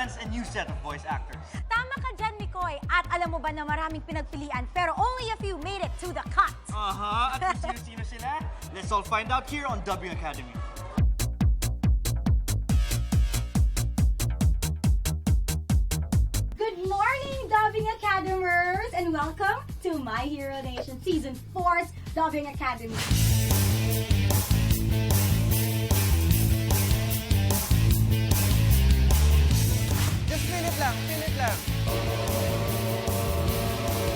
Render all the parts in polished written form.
talents and new set of voice actors. Tama ka dyan, Mikoy. At alam mo ba na maraming pinagpilian pero only a few made it to the cut. At kung sino-sino sila, let's all find out here on Dubbing Academy. Good morning, Dubbing Academers, and welcome to My Hero Nation Season 4's Dubbing Academy. Just minute lang.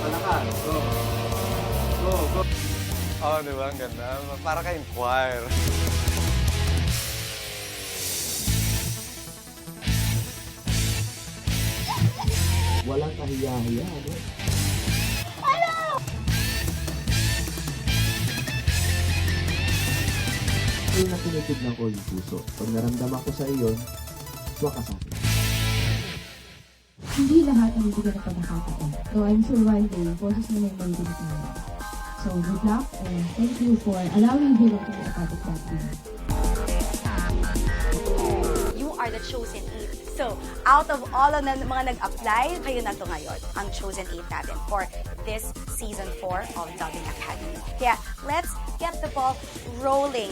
Malakas. Go. Go. Oh, di ba? Ang ganda. Para kayong choir. Walang kahiya-hiya, ano? Yung nakinig lang ko yung puso. Pag naramdaman ko sa iyo, suwa ka sa akin. Hindi lahat ang bibigyan ng pagkakataon. So I'm sure one day, boses mo na yung magiging tayo. So good luck and thank you for allowing Hero to be a part of that team. You are the chosen 8. So, out of all of the mga nag-apply, kayo na to ngayon, ang chosen 8 natin for this Season 4 of Dubbing Academy. Kaya, let's get the ball rolling.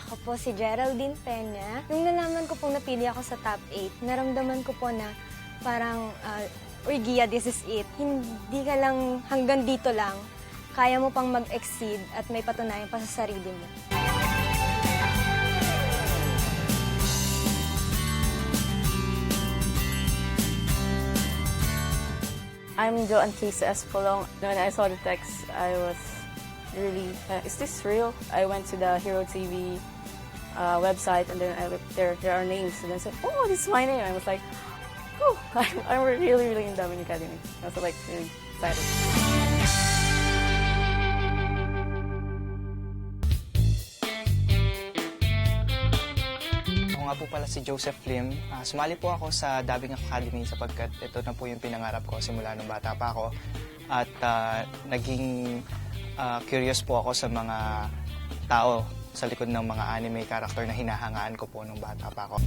Ako po si Geraldine Peña. Nung nalaman ko pong napili ako sa top 8, naramdaman ko po na parang, uy Gia, this is it. Hindi ka lang hanggang dito lang. Kaya mo pang mag-exceed at may patunayan pa sa sarili mo. I'm Jo Anquisa Espolong. When I saw the text, I was really, is this real? I went to the Hero TV website and then I looked there are names. And then I said, oh, this is my name. I was like, oh, I'm really in Dubbing Academy. I was like really excited. Ako nga po pala si Joseph Lim. Sumali po ako sa Dubbing Academy sapagkat ito na po yung pinangarap ko simula nung bata pa ako. At naging curious po ako sa mga tao sa likod ng mga anime character na hinahangaan ko po nung bata pa ako.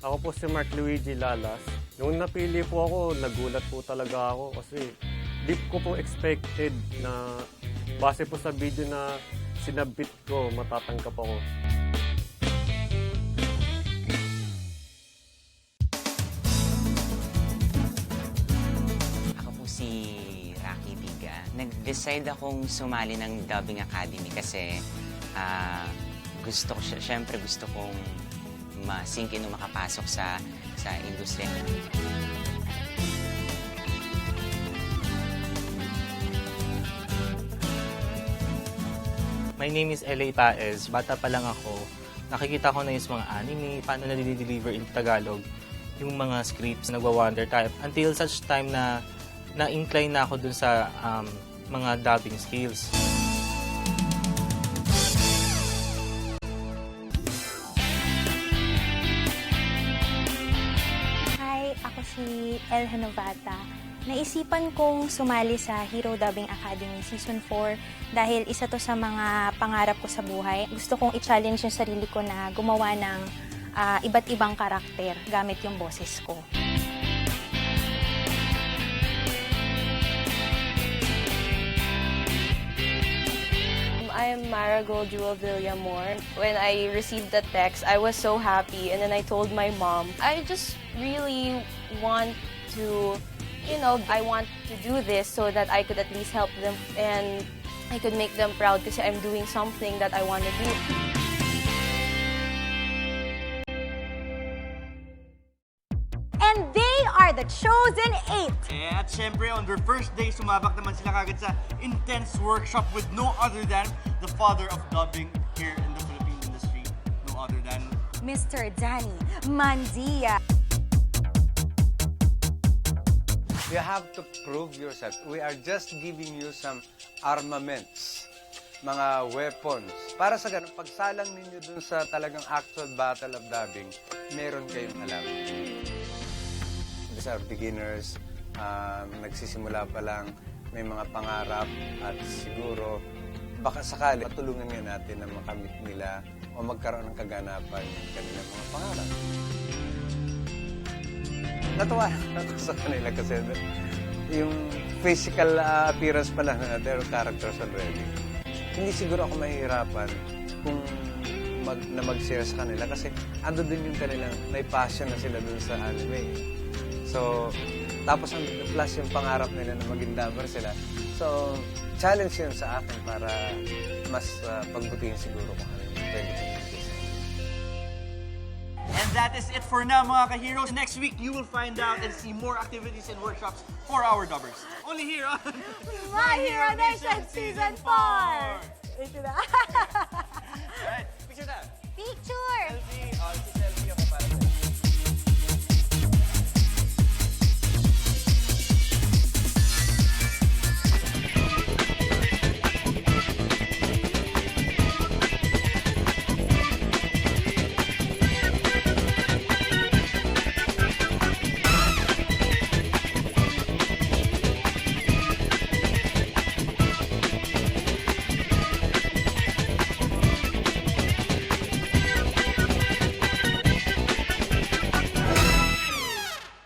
Ako po si Mark Luigi Lalas. Nung napili po ako, nagulat po talaga ako kasi di ko po expected na base po sa video na sinabit ko, matatanggap ako. Ako po si Rocky Biga. Nag-decide akong sumali ng Dubbing Academy kasi gusto ko, syempre gusto kong ma-sink in o makapasok sa industriya. My name is L.A. Paez. Bata pa lang ako. Nakikita ko na yung mga anime, paano na-deliver in Tagalog, yung mga scripts, nagwa-wonder type. Until such time na na-incline na ako dun sa mga dubbing skills. Hi, ako si Elha Novata. Naisipan kong sumali sa Hero Dubbing Academy Season 4 dahil isa to sa mga pangarap ko sa buhay. Gusto kong i-challenge yung sarili ko na gumawa ng iba't ibang karakter gamit yung boses ko. I'm Marigold Jewel Villamor. When I received the text, I was so happy and then I told my mom, I just really want to, I want to do this so that I could at least help them and I could make them proud kasi I'm doing something that I want to do. And they are the chosen 8. At syempre, on their first day, sumabak naman sila kagad sa intense workshop with no other than the father of dubbing here in the Philippine industry. No other than Mr. Danny Mandia. You have to prove yourself. We are just giving you some armaments, mga weapons. Para sa ganun, pagsalang ninyo dun sa talagang actual battle of dubbing, meron kayong alam. These are beginners. nagsisimula pa lang, may mga pangarap at siguro baka sakali patulungan nga natin na makamit nila o magkaroon ng kaganapan yung kanilang mga pangarap. Natuwa ako sa kanila kasi yung physical appearance pa lang, their characters already. Hindi siguro ako mahihirapan kung mag-share sa kanila kasi ando din yung kanilang, may passion na sila dun sa anime. So, tapos ang plus yung pangarap nila na maging dabber sila. So, challenge yun sa akin para mas pagbutihin siguro kung ano yung pwede kong mag-share. And that is it for now, mga ka-heroes. Next week, you will find out and see more activities and workshops for our dubbers. Only here on My Hero Nation Season 4! Ito na. Alright, picture that. Picture! Selfie.